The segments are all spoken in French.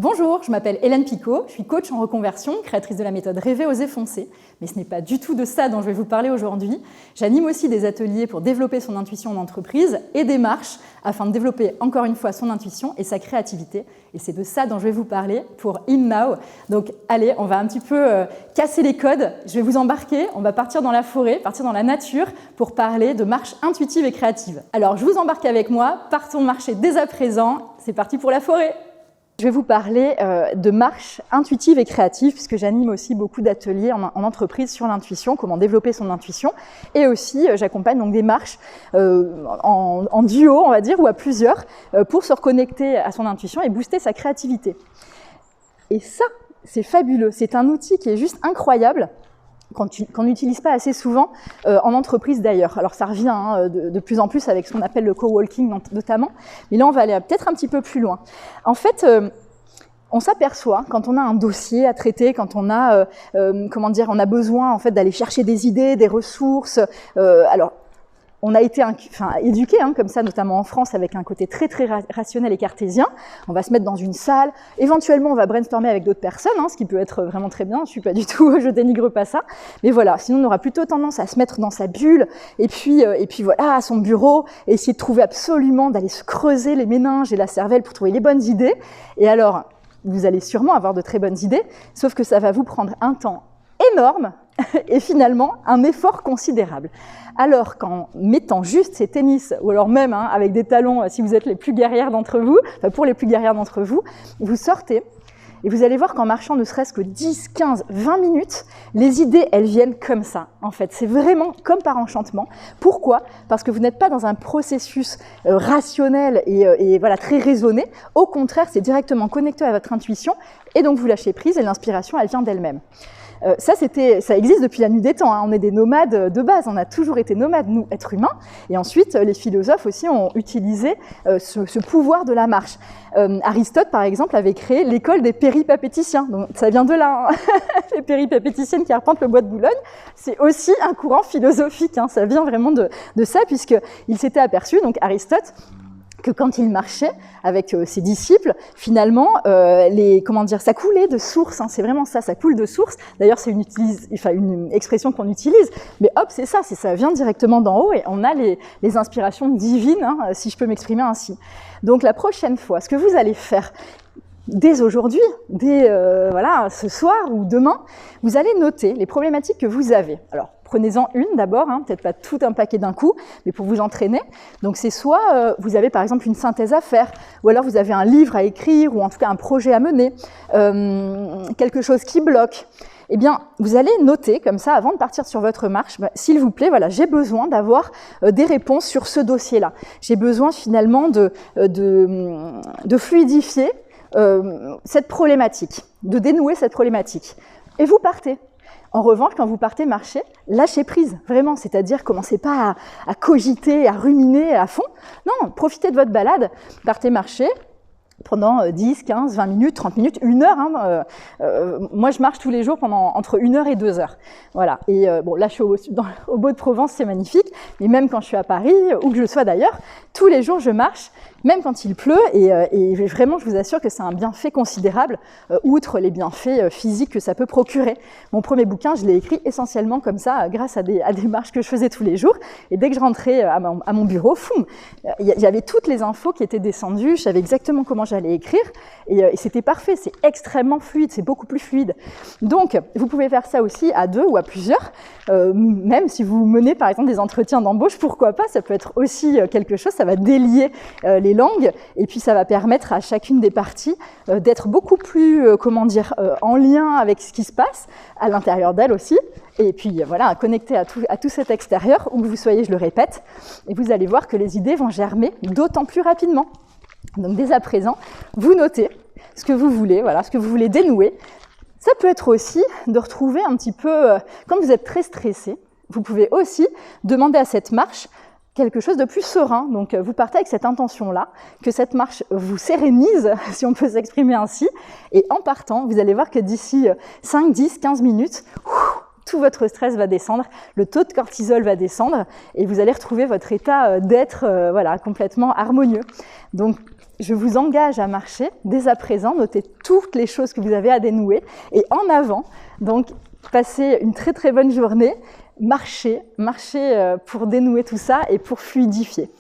Bonjour, je m'appelle Hélène Picot, je suis coach en reconversion, créatrice de la méthode Rêver, Oser, Foncer. Mais ce n'est pas du tout de ça dont je vais vous parler aujourd'hui. J'anime aussi des ateliers pour développer son intuition en entreprise et des marches afin de développer encore une fois son intuition et sa créativité. Et c'est de ça dont je vais vous parler pour In Now. Donc allez, on va un petit peu casser les codes. Je vais vous embarquer, on va partir dans la forêt, partir dans la nature pour parler de marches intuitives et créatives. Alors je vous embarque avec moi, partons marcher dès à présent. C'est parti pour la forêt. Je vais vous parler de marches intuitives et créatives puisque j'anime aussi beaucoup d'ateliers en entreprise sur l'intuition, comment développer son intuition. Et aussi, j'accompagne donc des marches en duo, on va dire, ou à plusieurs, pour se reconnecter à son intuition et booster sa créativité. Et ça, c'est fabuleux. C'est un outil qui est juste incroyable, qu'on n'utilise pas assez souvent en entreprise d'ailleurs. Alors ça revient de plus en plus avec ce qu'on appelle le coworking notamment, mais là on va aller peut-être un petit peu plus loin. En fait, on s'aperçoit quand on a un dossier à traiter, quand on a on a besoin en fait d'aller chercher des idées, des ressources. Alors on a été éduqués comme ça, notamment en France, avec un côté très très rationnel et cartésien. On va se mettre dans une salle, éventuellement on va brainstormer avec d'autres personnes, ce qui peut être vraiment très bien. Je dénigre pas ça. Mais voilà, sinon on aura plutôt tendance à se mettre dans sa bulle et puis voilà, à son bureau, et essayer de trouver absolument, d'aller se creuser les méninges et la cervelle pour trouver les bonnes idées. Et alors, vous allez sûrement avoir de très bonnes idées, sauf que ça va vous prendre un temps énorme et finalement un effort considérable. Alors qu'en mettant juste ces tennis, ou alors même avec des talons, si vous êtes les plus guerrières d'entre vous, pour les plus guerrières d'entre vous, vous sortez et vous allez voir qu'en marchant ne serait-ce que 10, 15, 20 minutes, les idées, elles viennent comme ça. En fait, c'est vraiment comme par enchantement. Pourquoi ? Parce que vous n'êtes pas dans un processus rationnel et voilà, très raisonné. Au contraire, c'est directement connecté à votre intuition et donc vous lâchez prise et l'inspiration, elle vient d'elle-même. Ça existe depuis la nuit des temps. On est des nomades de base. On a toujours été nomades, nous, êtres humains. Et ensuite, les philosophes aussi ont utilisé ce pouvoir de la marche. Aristote, par exemple, avait créé l'école des péripapéticiens. Donc, ça vient de là. Les péripapéticiennes qui arpentent le bois de Boulogne, c'est aussi un courant philosophique. Ça vient vraiment de ça, puisqu'il s'était aperçu, donc Aristote, que quand il marchait avec ses disciples, finalement, ça coulait de source. C'est vraiment ça, ça coule de source. D'ailleurs, c'est une expression qu'on utilise, mais hop, c'est ça vient directement d'en haut et on a les inspirations divines, si je peux m'exprimer ainsi. Donc la prochaine fois, ce que vous allez faire dès aujourd'hui, dès ce soir ou demain, vous allez noter les problématiques que vous avez. Alors, prenez-en une d'abord, peut-être pas tout un paquet d'un coup, mais pour vous entraîner. Donc c'est soit vous avez par exemple une synthèse à faire, ou alors vous avez un livre à écrire, ou en tout cas un projet à mener, quelque chose qui bloque. Eh bien, vous allez noter comme ça, avant de partir sur votre marche, s'il vous plaît, voilà, j'ai besoin d'avoir des réponses sur ce dossier-là. J'ai besoin finalement de fluidifier cette problématique, de dénouer cette problématique. Et vous partez. En revanche, quand vous partez marcher, lâchez prise, vraiment, c'est-à-dire commencez pas à cogiter, à ruminer à fond. Non, profitez de votre balade, partez marcher pendant 10, 15, 20 minutes, 30 minutes, 1 heure. Moi, je marche tous les jours entre 1 heure et 2 heures. Voilà. Et là, je suis au Beau de Provence, c'est magnifique. Mais même quand je suis à Paris, où que je sois d'ailleurs, tous les jours, je marche, même quand il pleut. Et vraiment, je vous assure que c'est un bienfait considérable, outre les bienfaits physiques que ça peut procurer. Mon premier bouquin, je l'ai écrit essentiellement comme ça, grâce à des marches que je faisais tous les jours. Et dès que je rentrais à mon bureau, il y avait toutes les infos qui étaient descendues. Je savais exactement comment j'allais écrire. Et c'était parfait. C'est extrêmement fluide. C'est beaucoup plus fluide. Donc, vous pouvez faire ça aussi à 2 ou à plusieurs. Même si vous menez, par exemple, des entretiens d'embauche, pourquoi pas ? Ça peut être aussi quelque chose. Ça va délier les langues. Et puis, ça va permettre à chacune des parties d'être beaucoup plus, en lien avec ce qui se passe à l'intérieur d'elle aussi. Et puis, voilà, connecté à tout cet extérieur, où que vous soyez, je le répète. Et vous allez voir que les idées vont germer d'autant plus rapidement. Donc, dès à présent, vous notez ce que vous voulez, ce que vous voulez dénouer. Ça peut être aussi de retrouver un petit peu, quand vous êtes très stressé, vous pouvez aussi demander à cette marche quelque chose de plus serein. Donc, vous partez avec cette intention-là, que cette marche vous sérénise, si on peut s'exprimer ainsi. Et en partant, vous allez voir que d'ici 5, 10, 15 minutes, tout votre stress va descendre, le taux de cortisol va descendre et vous allez retrouver votre état d'être complètement harmonieux. Donc, je vous engage à marcher dès à présent, notez toutes les choses que vous avez à dénouer et en avant. Donc, passez une très très bonne journée, marchez pour dénouer tout ça et pour fluidifier.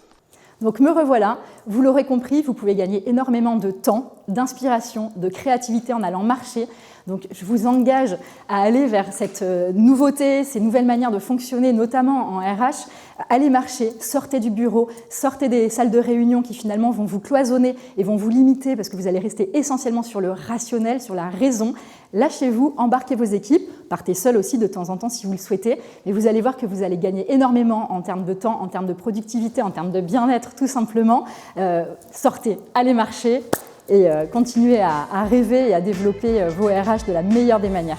Donc me revoilà, vous l'aurez compris, vous pouvez gagner énormément de temps, d'inspiration, de créativité en allant marcher. Donc je vous engage à aller vers cette nouveauté, ces nouvelles manières de fonctionner, notamment en RH. Allez marcher, sortez du bureau, sortez des salles de réunion qui finalement vont vous cloisonner et vont vous limiter parce que vous allez rester essentiellement sur le rationnel, sur la raison. Lâchez-vous, embarquez vos équipes, partez seul aussi de temps en temps si vous le souhaitez, mais vous allez voir que vous allez gagner énormément en termes de temps, en termes de productivité, en termes de bien-être tout simplement. Sortez, allez marcher et continuez à rêver et à développer vos RH de la meilleure des manières.